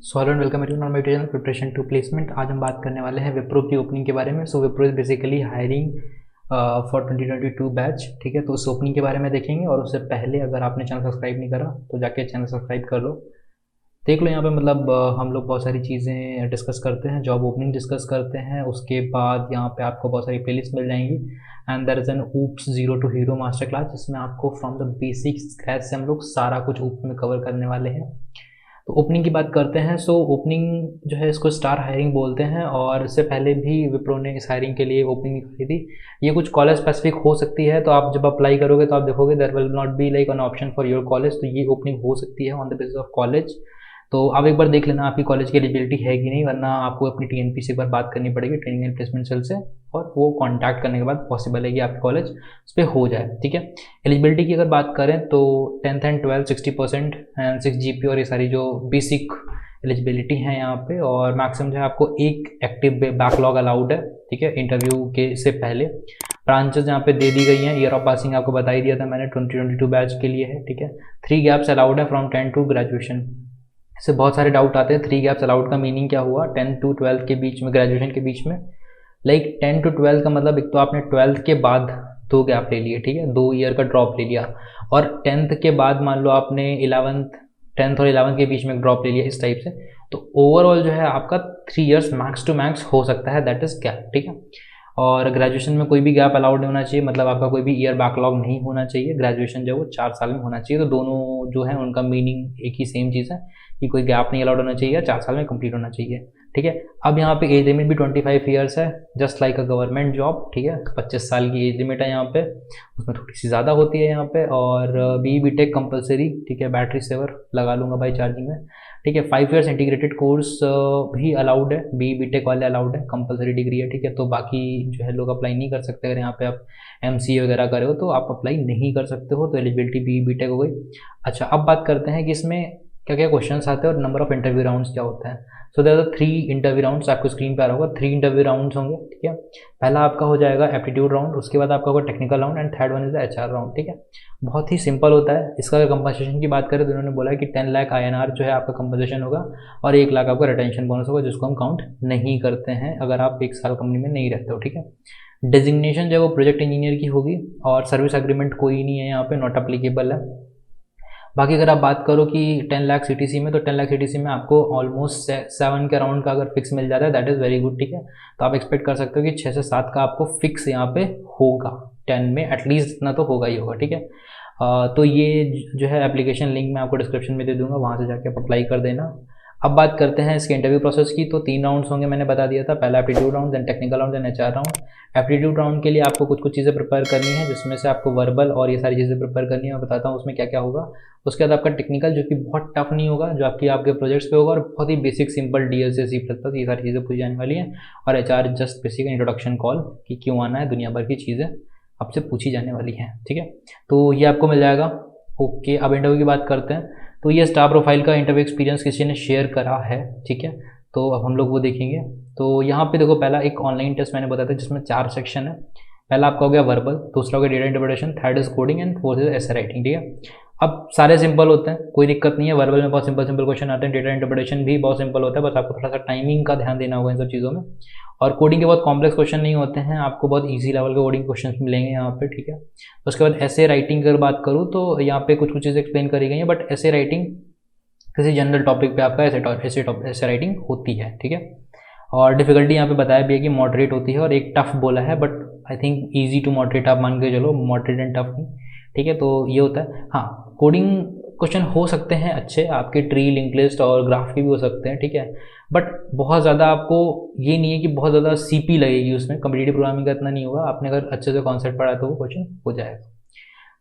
So hello and welcome everyone on my channel preparation to placement. आज हम बात करने वाले हैं विप्रो की ओपनिंग के बारे में। So Wipro is basically hiring for 2022 batch. ठीक है, तो उस ओपनिंग के बारे में देखेंगे। और उससे पहले अगर आपने चैनल सब्सक्राइब नहीं करा तो जाके चैनल सब्सक्राइब कर लो। देख लो यहाँ पे मतलब हम लोग बहुत सारी चीज़ें डिस्कस करते हैं, जॉब ओपनिंग डिस्कस करते हैं, उसके बाद यहाँ पे आपको बहुत सारी प्लेलिस्ट मिल जाएंगी। And there is an OOPs zero to hero master class, जिसमें आपको फ्रॉम द बेसिक स्क्रैच से हम लोग सारा कुछ ऊप्स में कवर करने वाले हैं। तो ओपनिंग की बात करते हैं। सो ओपनिंग जो है इसको स्टार हायरिंग बोलते हैं, और इससे पहले भी विप्रो ने इस हायरिंग के लिए ओपनिंग निकाली थी। ये कुछ कॉलेज स्पेसिफिक हो सकती है, तो आप जब अप्लाई करोगे तो आप देखोगे there will not be like an option for your college. तो ये ओपनिंग हो सकती है on the basis of college. तो आप एक बार देख लेना आपकी कॉलेज की एलिजिबिलिटी है कि नहीं, वरना आपको अपनी टीएनपी से एक बार बात करनी पड़ेगी, ट्रेनिंग एंड प्लेसमेंट सेल से, और वो कॉन्टैक्ट करने के बाद पॉसिबल है कि आपकी कॉलेज उस पर हो जाए। ठीक है, एलिजिबिलिटी की अगर बात करें तो 10th and 12th 60% and 6 GP और ये सारी जो बेसिक एलिजिबिलिटी है यहाँ पे। और मैक्सिमम जो है आपको एक एक्टिव बैकलॉग अलाउड है। ठीक है, इंटरव्यू के से पहले ब्रांचेस यहाँ पे दे दी गई हैं। ईयर ऑफ पासिंग आपको बता ही दिया था मैंने, 2022 बैच के लिए है। ठीक है, 3 गैप्स अलाउड है फ्रॉम 10 टू ग्रेजुएशन। इससे बहुत सारे डाउट आते हैं, 3 गैप्स अलाउड का मीनिंग क्या हुआ 10 टू 12 के बीच में, ग्रेजुएशन के बीच में। लाइक 10 टू 12 का मतलब एक तो आपने 12th के बाद 2 गैप ले लिए, ठीक है, 2 ईयर का ड्रॉप ले लिया। और 10th के बाद मान लो आपने 10th और 11th के बीच में ड्रॉप ले लिया, इस टाइप से। तो ओवरऑल जो है आपका 3 इयर्स मैक्स टू मैक्स हो सकता है, दैट इज गैप। ठीक है, और ग्रेजुएशन में कोई भी गैप अलाउड नहीं होना चाहिए, मतलब आपका कोई भी ईयर बैकलॉग नहीं होना चाहिए। ग्रेजुएशन जो है वो 4 साल में होना चाहिए। तो दोनों जो है उनका मीनिंग एक ही सेम चीज़ है कि कोई गैप नहीं अलाउड होना चाहिए, 4 साल में कंप्लीट होना चाहिए। ठीक है, अब यहाँ पे एज लिमिट भी 25 ईयर्स है, just like a government job. ठीक है, 25 साल की एज लिमिट है यहाँ पे, उसमें थोड़ी सी ज़्यादा होती है यहाँ पे। और बी टेक कंपलसरी, ठीक है, बैटरी सेवर लगा लूँगा भाई चार्जिंग में। ठीक है, 5 इयर्स इंटीग्रेटेड कोर्स भी अलाउड है, बी टेक वाले अलाउड है, कंपलसरी डिग्री है। ठीक है, तो बाकी जो है लोग अप्लाई नहीं कर सकते। अगर यहाँ पे आप एमसीए वगैरह करे हो तो आप अप्लाई नहीं कर सकते हो, तो एलिजिबिलिटी बी टेक हो गई। अच्छा, अब बात करते हैं कि इसमें क्या क्या क्वेश्चंस आते हैं और नंबर ऑफ इंटरव्यू राउंड्स क्या होता है। So there are 3 interview rounds, आपको स्क्रीन पे आ रहा होगा, 3 इंटरव्यू राउंड्स होंगे। ठीक है, पहला आपका हो जाएगा एप्टीट्यूड राउंड, उसके बाद आपका होगा technical round, and third one is the HR round. ठीक है, बहुत ही सिंपल होता है। इसका अगर कंपनसेशन की बात करें तो उन्होंने बोला है कि 10 लाख INR जो है आपका कंपनसेशन होगा, और 1 लाख आपका रिटेंशन बोनस होगा, जिसको हम काउंट नहीं करते हैं अगर आप 1 साल कंपनी में नहीं रहते हो। ठीक है, डेजिग्नेशन जो है वो प्रोजेक्ट इंजीनियर की होगी, और सर्विस एग्रीमेंट कोई नहीं है यहाँ पे, नॉट अप्लीकेबल है। बाकी अगर आप बात करो कि 10 लाख सीटीसी में, तो 10 लाख सीटीसी में आपको ऑलमोस्ट 7 के अराउंड का अगर फिक्स मिल जाता है, दैट इज़ वेरी गुड। ठीक है, तो आप एक्सपेक्ट कर सकते हो कि 6 से 7 का आपको फिक्स यहाँ पे होगा, 10 में एटलीस्ट इतना तो होगा ही होगा। ठीक है, तो ये जो है एप्लीकेशन लिंक मैं आपको डिस्क्रिप्शन में दे दूंगा, वहाँ से जाके आप अप्लाई कर देना। अब बात करते हैं इसके इंटरव्यू प्रोसेस की। तो 3 राउंड्स होंगे, मैंने बता दिया था, पहला aptitude round, then technical round, then HR round. Aptitude round के लिए आपको कुछ कुछ चीज़ें प्रिपेयर करनी है, जिसमें से आपको वर्बल और ये सारी चीज़ें प्रिपेयर करनी है, मैं बताता हूँ उसमें क्या क्या होगा। उसके बाद आपका टेक्निकल, जो कि बहुत टफ नहीं होगा, जो आपके प्रोजेक्ट्स पे होगा, और बहुत ही बेसिक सिंपल DL से C++ ये सारी चीज़ें पूछी जाने वाली हैं। और HR just basic introduction call कि क्यों आना है, दुनिया भर की चीज़ें आपसे पूछी जाने वाली हैं। ठीक है, तो ये आपको मिल जाएगा। ओके, अब इंटरव्यू की बात करते हैं। तो ये स्टार प्रोफाइल का इंटरव्यू एक्सपीरियंस किसी ने शेयर करा है। ठीक है, तो अब हम लोग वो देखेंगे। तो यहाँ पे देखो, पहला एक ऑनलाइन टेस्ट मैंने बताया था, जिसमें 4 सेक्शन है। पहला आपका हो गया वर्बल, दूसरा हो गया data interpretation, third is coding, and fourth is essay writing. ठीक है, अब सारे सिंपल होते हैं, कोई दिक्कत नहीं है। वर्बल में बहुत सिंपल सिंपल क्वेश्चन आते हैं, डेटा इंटरप्रिटेशन भी बहुत सिंपल होता है, बस आपको थोड़ा सा टाइमिंग का ध्यान देना होगा इन सब चीज़ों में। और कोडिंग के बहुत कॉम्प्लेक्स क्वेश्चन नहीं होते हैं, आपको बहुत ईजी लेवल के कोडिंग क्वेश्चन मिलेंगे यहाँ पे। ठीक है, उसके बाद ऐसे राइटिंग की अगर बात करूँ तो यहाँ पे कुछ कुछ चीज़ें एक्सप्लेन करी गई हैं, बट ऐसे राइटिंग किसी जनरल टॉपिक पे आपका ऐसे राइटिंग होती है। ठीक है, और डिफिकल्टी यहाँ पे बताया भी है कि मॉडरेट होती है, और एक टफ बोला है, but I think easy to moderate आप मान के चलो, मॉडरेट एंड टफ नहीं। ठीक है, तो ये होता है। हाँ, कोडिंग क्वेश्चन हो सकते हैं अच्छे, आपके ट्री, लिंक लिस्ट और ग्राफ के भी हो सकते हैं। ठीक है, बट बहुत ज़्यादा आपको ये नहीं है कि बहुत ज़्यादा CP लगेगी उसमें, कम्पिटिटिव प्रोग्रामिंग का इतना नहीं होगा। आपने अगर अच्छे से कॉन्सेप्ट पढ़ा तो वो क्वेश्चन हो जाएगा।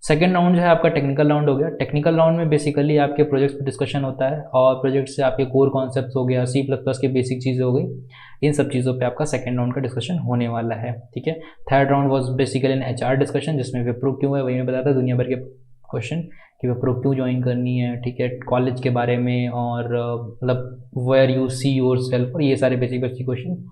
सेकेंड राउंड जो है आपका टेक्निकल राउंड हो गया। टेक्निकल राउंड में बेसिकली आपके प्रोजेक्ट्स पे डिस्कशन होता है, और प्रोजेक्ट से आपके कोर कॉन्सेप्ट्स हो गया, C++ की बेसिक चीज़ें हो गई, इन सब चीज़ों पे आपका सेकेंड राउंड का डिस्कशन होने वाला है। ठीक है, third round was basically an HR discussion, जिसमें विप्रो क्यों है वही मैं बताता, दुनिया भर के क्वेश्चन कि विप्रो क्यों ज्वाइन करनी है। ठीक है, कॉलेज के बारे में, और मतलब where you see yourself, और ये सारे बेसिक बेसिक क्वेश्चन।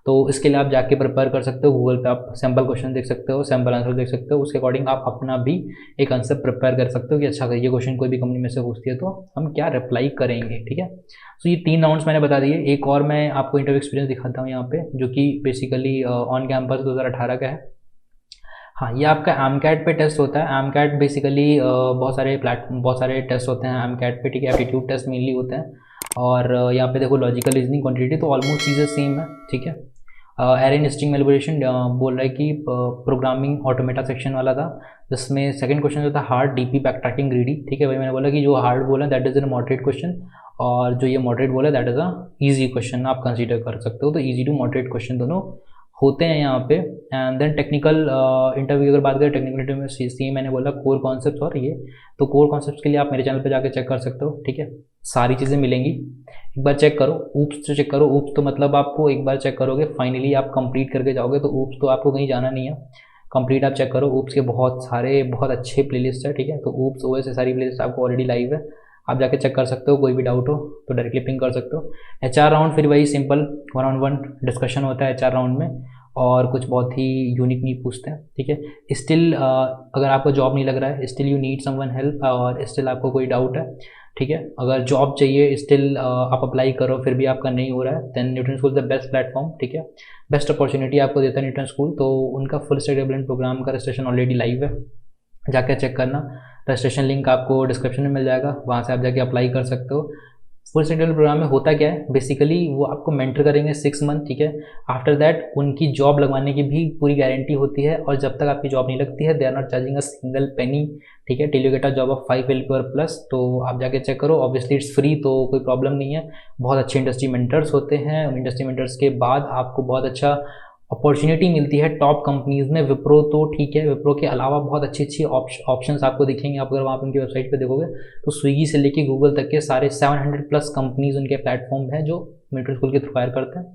तो इसके लिए आप जाके प्रिपेयर कर सकते हो, गूगल पे आप सैम्पल क्वेश्चन देख सकते हो, सैम्पल आंसर देख सकते हो, उसके अकॉर्डिंग आप अपना भी एक आंसर प्रिपेयर कर सकते हो कि अच्छा ये क्वेश्चन कोई भी कंपनी में से पूछती है तो हम क्या रिप्लाई करेंगे, ठीक है। तो ये 3 राउंड्स मैंने बता दिए। एक और मैं आपको इंटरव्यू एक्सपीरियंस दिखाता हूँ यहाँ पे, जो कि बेसिकली ऑन कैंपस 2018 का है। हाँ, ये आपका एमकैट पे टेस्ट होता है। एमकैट बेसिकली बहुत सारे टेस्ट होते हैं एमकैट पे, ठीक है। एप्टीट्यूड टेस्ट मेनली होते हैं, और यहाँ पे देखो लॉजिकल रीजनिंग, क्वांटिटी, तो ऑलमोस्ट चीज़ें सेम है, ठीक है। एरे नेस्टिंग मैनिपुलेशन बोल रहा है कि प्रोग्रामिंग ऑटोमेटा सेक्शन वाला था, जिसमें सेकंड क्वेश्चन जो था हार्ड, डीपी, बैकट्रैकिंग, ग्रीडी, ठीक है। वही मैंने बोला कि जो हार्ड बोला that is an moderate question, और जो ये मॉडरेट बोला that is a easy question, आप कंसिडर कर सकते हो। तो ईजी टू मॉडरेट क्वेश्चन दोनों होते हैं यहाँ पे। एंड देन टेक्निकल इंटरव्यू अगर बात करें, टेक्निकल इंटरव्यू में सी मैंने बोला कोर कॉन्सेप्ट, और ये तो कोर कॉन्सेप्ट के लिए आप मेरे चैनल पे जाके चेक कर सकते हो, ठीक है। सारी चीज़ें मिलेंगी, एक बार चेक करो। ऊप्स तो चेक करो, ऊप्स तो मतलब आपको एक बार चेक करोगे फाइनली आप कंप्लीट करके जाओगे, तो ऊप्स तो आपको कहीं जाना नहीं है, कंप्लीट आप चेक करो। ऊप्स के बहुत अच्छे प्लेलिस्ट है, ठीक है। तो ऊप्स ओएस से सारी प्लेलिस्ट आपको ऑलरेडी लाइव है, आप जाके चेक कर सकते हो। कोई भी डाउट हो तो डायरेक्टली पिंग कर सकते हो। HR राउंड फिर वही सिंपल 1-on-1 डिस्कशन होता है HR राउंड में, और कुछ बहुत ही यूनिक नहीं पूछते हैं, ठीक है। स्टिल अगर आपको जॉब नहीं लग रहा है, still you need someone help, और स्टिल आपको कोई डाउट है, ठीक है, अगर जॉब चाहिए, स्टिल आप अप्लाई करो फिर भी आपका नहीं हो रहा है, then Newton School the best platform, ठीक है। बेस्ट अपॉर्चुनिटी आपको देता है न्यूटन स्कूल। तो उनका फुल स्टैक डेवलपमेंट प्रोग्राम का रजिस्ट्रेशन ऑलरेडी लाइव है, जाके चेक करना। रजिस्ट्रेशन लिंक आपको डिस्क्रिप्शन में मिल जाएगा, वहाँ से आप जाके अप्लाई कर सकते हो। फुल स्टैक डेवलपमेंट प्रोग्राम में होता क्या है, बेसिकली वो आपको मेंटर करेंगे 6 मंथ, ठीक है। आफ्टर दैट उनकी जॉब लगवाने की भी पूरी गारंटी होती है, और जब तक आपकी जॉब नहीं लगती है they are not charging a single penny, ठीक है, till you get a job of 5 LP और प्लस। तो आप जाके चेक करो, ऑब्वियसली इट्स फ्री, तो कोई प्रॉब्लम नहीं है। बहुत अच्छे इंडस्ट्री मेंटर्स होते हैं, इंडस्ट्री मेंटर्स के बाद आपको बहुत अच्छा अपॉर्चुनिटी मिलती है टॉप कंपनीज़ में। विप्रो तो ठीक है, विप्रो के अलावा बहुत अच्छी अच्छी ऑप्शंस आपको दिखेंगे। आप अगर वहाँ पर उनकी वेबसाइट पे देखोगे तो स्विगी से लेके गूगल तक के सारे 700+ कंपनीज़ उनके प्लेटफॉर्म हैं जो न्यूटन स्कूल के थ्रू हायर करते हैं।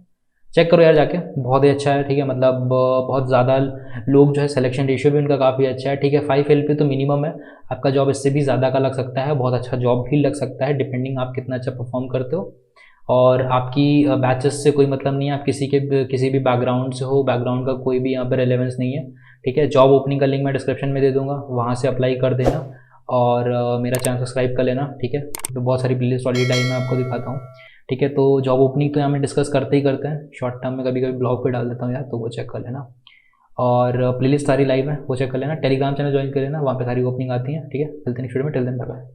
चेक करो यार जाके, बहुत ही अच्छा है, ठीक है। मतलब बहुत ज़्यादा लोग जो है, सिलेक्शन रेशियो भी उनका काफ़ी अच्छा है, ठीक है। 5 LP तो मिनिमम है, आपका जॉब इससे भी ज़्यादा का लग सकता है, बहुत अच्छा जॉब भी लग सकता है, डिपेंडिंग आप कितना अच्छा परफॉर्म करते हो। और आपकी बैचेस से कोई मतलब नहीं है, आप किसी भी बैकग्राउंड से हो, बैकग्राउंड का कोई भी यहाँ पर रेलेवेंस नहीं है, ठीक है। जॉब ओपनिंग का लिंक मैं डिस्क्रिप्शन में दे दूँगा, वहाँ से अप्लाई कर देना, और मेरा चैनल सब्सक्राइब कर लेना, ठीक है। तो बहुत सारी प्लेलिस्ट ऑलरेडी टाइम मैं आपको दिखाता हूँ, ठीक है। तो जॉब ओपनिंग तो यहाँ में डिस्कस करते ही करते हैं, शॉर्ट टर्म में कभी कभी ब्लॉग पे डाल देता हूँ यार, तो वो चेक कर लेना। और प्लेलिस्ट सारी लाइव है, वो चेक कर लेना। टेलीग्राम चैनल ज्वाइन कर लेना, वहाँ पे सारी ओपनिंग आती हैं, ठीक है। मिलते हैं नेक्स्ट वीडियो में, टिल देन बाय बाय।